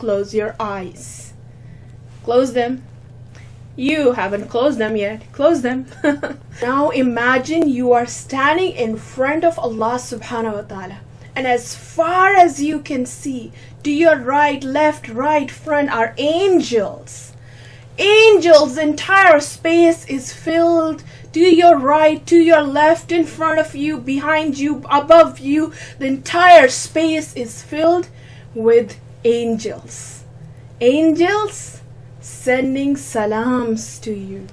close your eyes. Close them. You haven't closed them yet. Close them. Now imagine you are standing in front of Allah subhanahu wa ta'ala. And as far as you can see, to your right, left, right, front are angels. Angels, the entire space is filled. To your right, to your left, in front of you, behind you, above you, the entire space is filled with angels. Angels sending salams to you.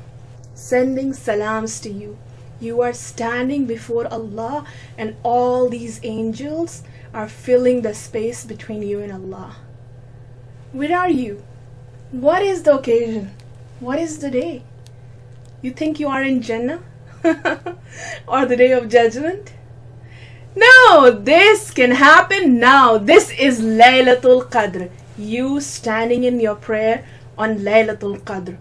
Sending salams to you. You are standing before Allah and all these angels are filling the space between you and Allah. Where are you? What is the occasion? What is the day? You think you are in Jannah? Or the day of judgment? No, this can happen now. This is Laylatul Qadr. You standing in your prayer on Laylatul Qadr.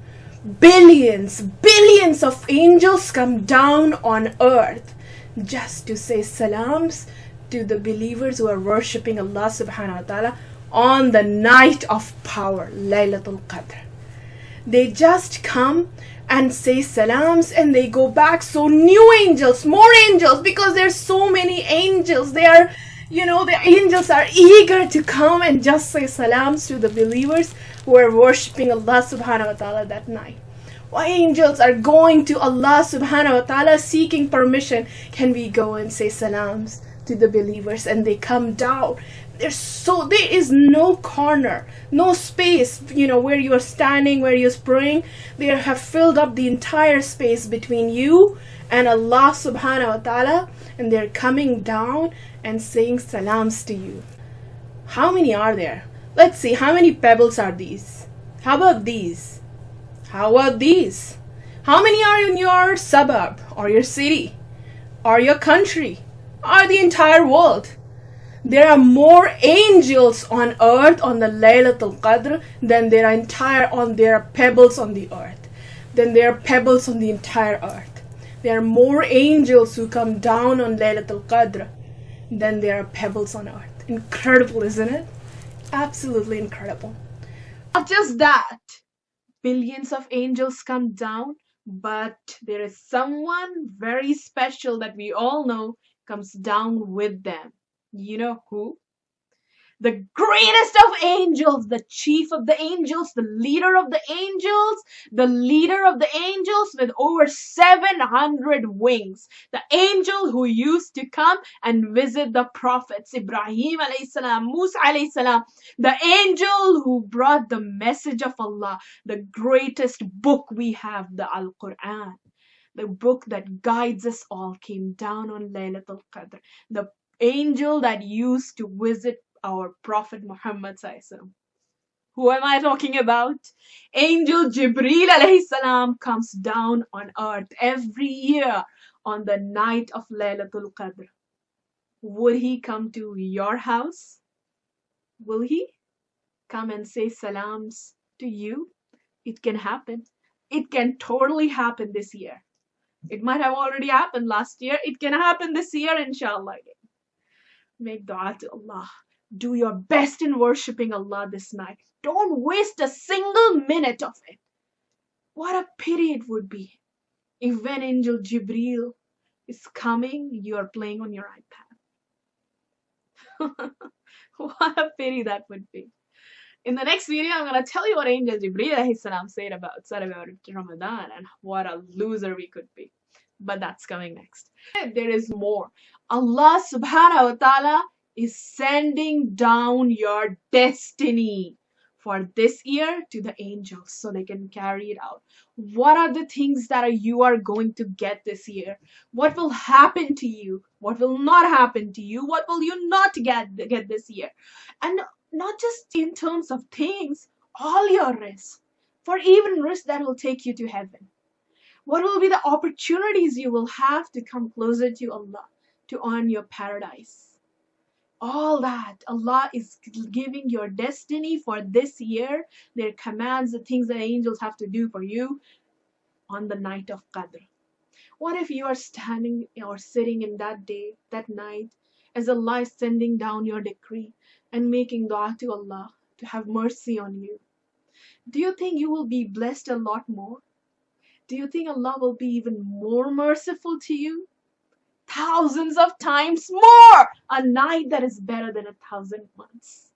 Billions of angels come down on earth just to say salams to the believers who are worshipping Allah subhanahu wa ta'ala on the night of power, Laylatul Qadr. They just come and say salams and they go back. So new angels, more angels, because there's so many angels. They are, the angels are eager to come and just say salams to the believers who are worshipping Allah subhanahu wa ta'ala that night. Why angels are going to Allah subhanahu wa ta'ala seeking permission? Can we go and say salams to the believers? And they come down. There is no corner, no space, where you are standing, where you're praying. They have filled up the entire space between you and Allah subhanahu wa ta'ala, and they're coming down and saying salams to you. How many are there? Let's see, how many pebbles are these? How about these? How about these? How many are in your suburb, or your city, or your country, or the entire world? There are more angels on earth on the Laylatul Qadr than there are pebbles on the earth. Then there are pebbles on the entire earth. There are more angels who come down on Laylatul Qadr than there are pebbles on earth. Incredible, isn't it? Absolutely incredible. Not just that, billions of angels come down, but there is someone very special that we all know comes down with them. You know who? The greatest of angels, the chief of the angels, the leader of the angels with over 700 wings. The angel who used to come and visit the prophets, Ibrahim alayhi salam, Musa alayhi salam. The angel who brought the message of Allah, the greatest book we have, the Al-Quran. The book that guides us all came down on Laylatul Qadr. The angel that used to visit our Prophet Muhammad sallallahu alaihi wasallam. Who am I talking about? Angel Jibreel alayhi salam comes down on earth every year on the night of Laylatul Qadr. Would he come to your house? Will he come and say salams to you? It can happen. It can totally happen this year. It might have already happened last year. It can happen this year, inshallah. Make dua to Allah. Do your best in worshipping Allah this night. Don't waste a single minute of it. What a pity it would be if when Angel Jibreel is coming, you are playing on your iPad. What a pity that would be. In the next video, I'm going to tell you what Angel Jibreel said about Ramadan and what a loser we could be. But that's coming next. There is more. Allah subhanahu wa ta'ala is sending down your destiny for this year to the angels so they can carry it out. What are the things that you are going to get this year? What will happen to you? What will not happen to you? What will you not get this year? And not just in terms of things, all your risks. For even risks that will take you to heaven. What will be the opportunities you will have to come closer to Allah, to earn your paradise? All that Allah is giving your destiny for this year. Their commands, the things that angels have to do for you on the night of Qadr. What if you are standing or sitting in that day, that night, as Allah is sending down your decree and making dua to Allah to have mercy on you? Do you think you will be blessed a lot more? Do you think Allah will be even more merciful to you? Thousands of times more! A night that is better than 1,000 months.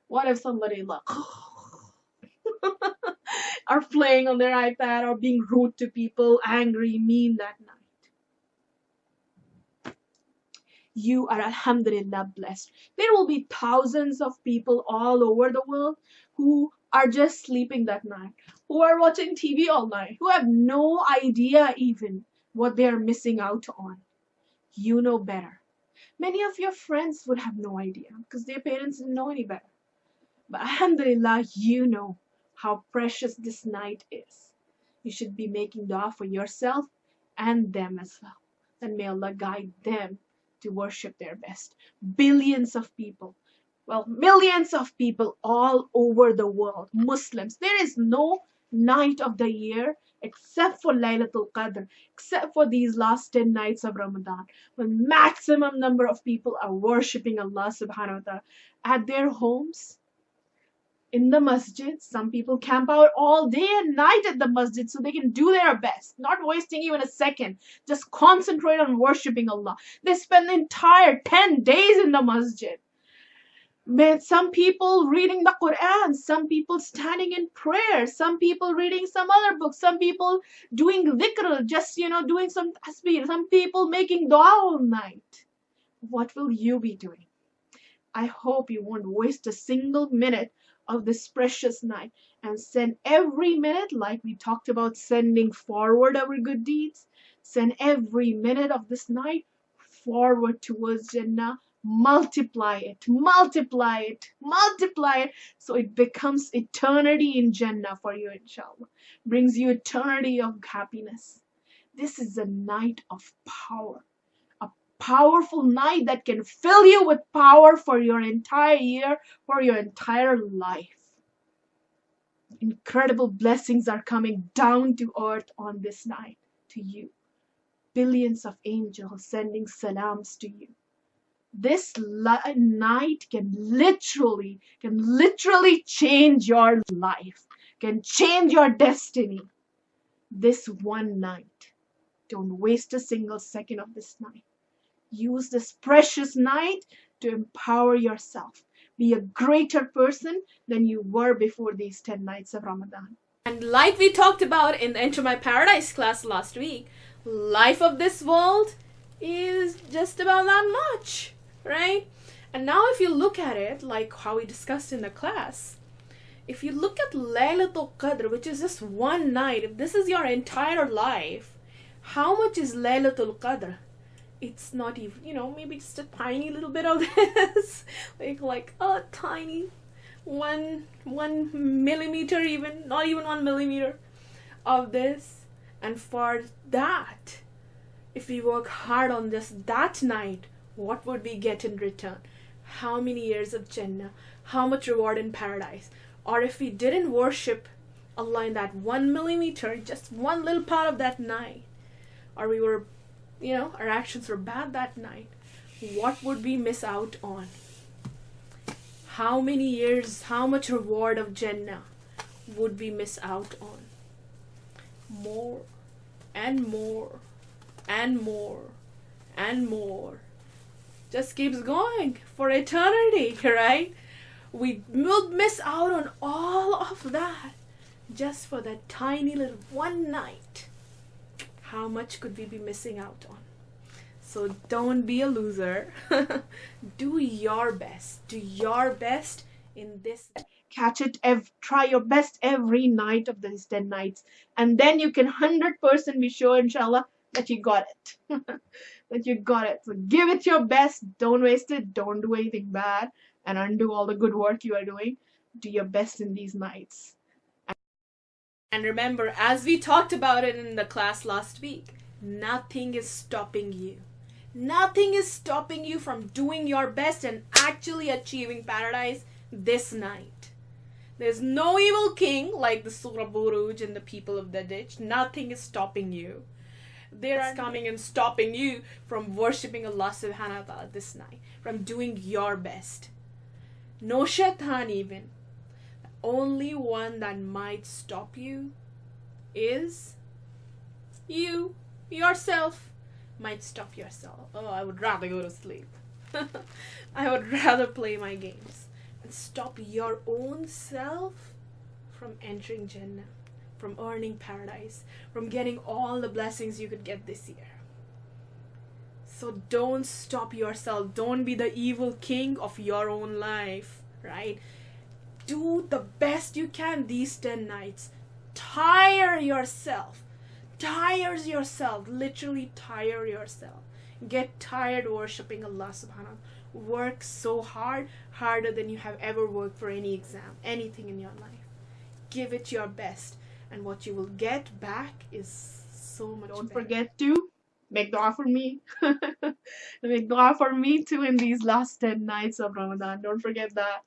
What if somebody like are playing on their iPad or being rude to people, angry, mean that night? You are alhamdulillah blessed. There will be thousands of people all over the world who are just sleeping that night, who are watching TV all night, who have no idea even what they are missing out on. You know better. Many of your friends would have no idea because their parents didn't know any better. But alhamdulillah, you know how precious this night is. You should be making dua for yourself and them as well. And may Allah guide them to worship their best. Billions of people, well, millions of people all over the world, Muslims. There is no night of the year except for Laylatul Qadr, except for these last 10 nights of Ramadan, when maximum number of people are worshipping Allah subhanahu wa ta'ala at their homes, in the masjid. Some people camp out all day and night at the masjid so they can do their best, not wasting even a second, just concentrate on worshipping Allah. They spend the entire 10 days in the masjid. Some people reading the Quran, some people standing in prayer, some people reading some other books, some people doing dhikr, just doing some tasbih, some people making dua all night. What will you be doing? I hope you won't waste a single minute of this precious night and send every minute, like we talked about sending forward our good deeds, send every minute of this night forward towards Jannah. Multiply it, multiply it, multiply it, so it becomes eternity in Jannah for you, inshallah. Brings you eternity of happiness. This is a night of power. A powerful night that can fill you with power for your entire year, for your entire life. Incredible blessings are coming down to earth on this night to you. Billions of angels sending salams to you. This night can literally change your life, can change your destiny. This one night. Don't waste a single second of this night. Use this precious night to empower yourself. Be a greater person than you were before these 10 nights of Ramadan. And like we talked about in the Enter My Paradise class last week, life of this world is just about that much, right? And now if you look at it, like how we discussed in the class, if you look at Laylatul Qadr, which is just one night, if this is your entire life, how much is Laylatul Qadr? It's not even, maybe just a tiny little bit of this, like a tiny 1 millimeter, even not even 1 millimeter of this. And for that, if we work hard on just that night, what would we get in return? How many years of Jannah? How much reward in paradise? Or if we didn't worship Allah in that 1 millimeter, just one little part of that night, or we were, our actions were bad that night, what would we miss out on? How many years, how much reward of Jannah would we miss out on? More and more and more and more. Just keeps going for eternity, right? We will miss out on all of that just for that tiny little one night. How much could we be missing out on? So don't be a loser. Do your best. Do your best in this. Catch it. Try your best every night of these 10 nights. And then you can 100% be sure, inshallah, that you got it. That you got it. So give it your best. Don't waste it. Don't do anything bad. And undo all the good work you are doing. Do your best in these nights. And remember, as we talked about it in the class last week, nothing is stopping you. Nothing is stopping you from doing your best and actually achieving paradise this night. There's no evil king like the Surah Buruj and the people of the ditch. Nothing is stopping you. They're coming and stopping you from worshipping Allah subhanahu wa ta'ala this night, from doing your best. No shaitan even. only one that might stop you is you yourself. Might stop yourself. Oh, I would rather go to sleep. I would rather play my games and stop your own self from entering Jannah, from earning paradise, from getting all the blessings you could get this year. So don't stop yourself. Don't be the evil king of your own life, right? Do the best you can these 10 nights. Tire yourself. Tires yourself. Literally tire yourself. Get tired worshipping Allah subhanahu wa ta'ala. Work so hard, harder than you have ever worked for any exam, anything in your life. Give it your best, and what you will get back is so much Don't better. forget to make dua for me. Make dua for me too in these last 10 nights of Ramadan. Don't forget that.